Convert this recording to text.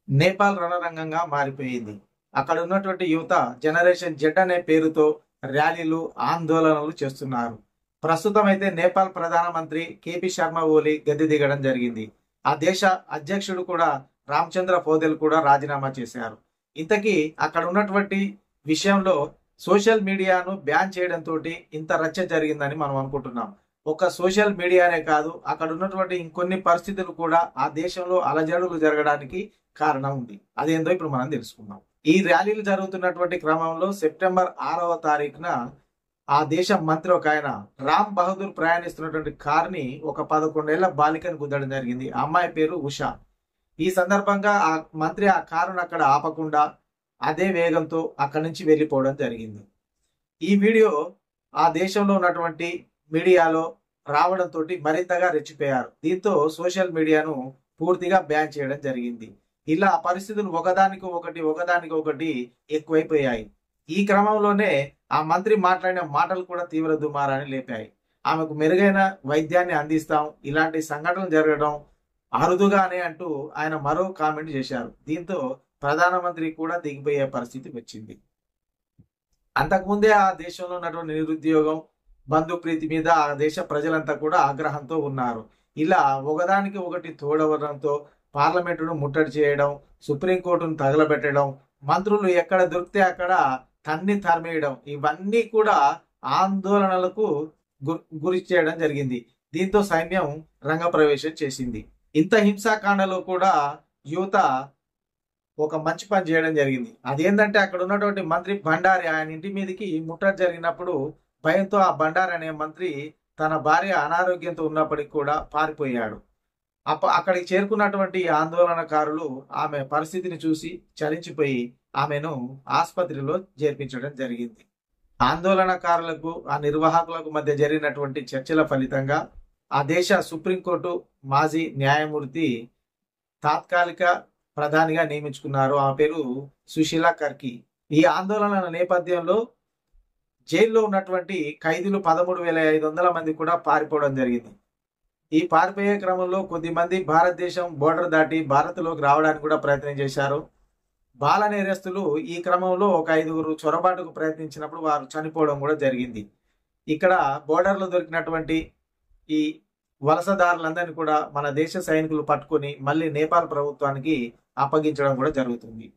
నేపాల్ రణరంగంగా మారిపోయింది. అక్కడ ఉన్నటువంటి యువత జనరేషన్ జెడ్ అనే పేరుతో ర్యాలీలు, ఆందోళనలు చేస్తున్నారు. ప్రస్తుతం అయితే నేపాల్ ప్రధానమంత్రి కేపీ శర్మ ఓలీ గద్దె దిగడం జరిగింది. ఆ దేశ అధ్యక్షుడు కూడా రామచంద్ర పౌదెల్ కూడా రాజీనామా చేశారు. ఇంతకీ అక్కడ ఉన్నటువంటి విషయంలో సోషల్ మీడియాను బ్యాన్ చేయడంతో ఇంత రచ్చ జరిగిందని మనం అనుకుంటున్నాం. ఒక సోషల్ మీడియానే కాదు, అక్కడ ఉన్నటువంటి ఇంకొన్ని పరిస్థితులు కూడా ఆ దేశంలో అలజడులు జరగడానికి కారణం ఉంది. అదేందో ఇప్పుడు మనం తెలుసుకుందాం. ఈ ర్యాలీలు జరుగుతున్నటువంటి క్రమంలో సెప్టెంబర్ 6వ తారీఖున ఆ దేశ మంత్రి ఒక ఆయన రామ్ బహదూర్ ప్రయాణిస్తున్నటువంటి కారుని ఒక 11 ఏళ్ల బాలికను గుద్దడం జరిగింది. ఆ అమ్మాయి పేరు ఉషా. ఈ సందర్భంగా ఆ మంత్రి ఆ కారును అక్కడ ఆపకుండా అదే వేగంతో అక్కడి నుంచి వెళ్ళిపోవడం జరిగింది. ఈ వీడియో ఆ దేశంలో ఉన్నటువంటి మీడియాలో రావడంతో మరింతగా రెచ్చిపోయారు. దీంతో సోషల్ మీడియాను పూర్తిగా బ్యాన్ చేయడం జరిగింది. ఇలా పరిస్థితులు ఒకదానికి ఒకటి ఎక్కువైపోయాయి. ఈ క్రమంలోనే ఆ మంత్రి మాట్లాడిన మాటలు కూడా తీవ్ర దుమారాన్ని లేపాయి. ఆమెకు మెరుగైన వైద్యాన్ని అందిస్తాం, ఇలాంటి సంఘటనలు జరగడం అరుదుగానే అంటూ ఆయన మరో కామెంట్ చేశారు. దీంతో ప్రధానమంత్రి కూడా దిగిపోయే పరిస్థితి వచ్చింది. అంతకుముందే ఆ దేశంలో ఉన్నటువంటి నిరుద్యోగం, బంధుప్రీతి మీద ఆ దేశ ప్రజలంతా కూడా ఆగ్రహంతో ఉన్నారు. ఇలా ఒకదానికి ఒకటి తోడవడంతో పార్లమెంటును ముట్టడి చేయడం, సుప్రీంకోర్టును తగలబెట్టడం, మంత్రులు ఎక్కడ దొరికితే అక్కడ తన్ని తరిమేయడం, ఇవన్నీ కూడా ఆందోళనలకు గురి చేయడం జరిగింది. దీంతో సైన్యం రంగప్రవేశం చేసింది. ఇంత హింసాకాండలో కూడా యువత ఒక మంచి పని చేయడం జరిగింది. అదేంటంటే అక్కడ ఉన్నటువంటి మంత్రి భండారి ఆయన ఇంటి మీదకి ముట్టడి జరిగినప్పుడు భయంతో ఆ భండారి అనే మంత్రి తన భార్య అనారోగ్యంతో ఉన్నప్పటికీ కూడా పారిపోయాడు. అక్కడికి చేరుకున్నటువంటి ఆందోళనకారులు ఆమె పరిస్థితిని చూసి చలించిపోయి ఆమెను ఆసుపత్రిలో చేర్పించడం జరిగింది. ఆందోళనకారులకు ఆ నిర్వాహకులకు మధ్య జరిగినటువంటి చర్చల ఫలితంగా ఆ దేశ సుప్రీంకోర్టు మాజీ న్యాయమూర్తి తాత్కాలిక ప్రధానిగా నియమించుకున్నారు. ఆ పేరు సుశీలా కర్కి. ఈ ఆందోళనల నేపథ్యంలో జైల్లో ఉన్నటువంటి ఖైదీలు 13,500 మంది కూడా పారిపోవడం జరిగింది. ఈ పారిపోయే క్రమంలో కొద్దిమంది భారతదేశం బోర్డర్ దాటి భారత్లోకి రావడానికి కూడా ప్రయత్నం చేశారు. బాల నేరస్తులు ఈ క్రమంలో ఒక 5గురు చొరబాటుకు ప్రయత్నించినప్పుడు వారు చనిపోవడం కూడా జరిగింది. ఇక్కడ బోర్డర్లో దొరికినటువంటి ఈ వలసదారులందరినీ కూడా మన దేశ సైనికులు పట్టుకొని మళ్ళీ నేపాల్ ప్రభుత్వానికి అప్పగించడం కూడా జరుగుతుంది.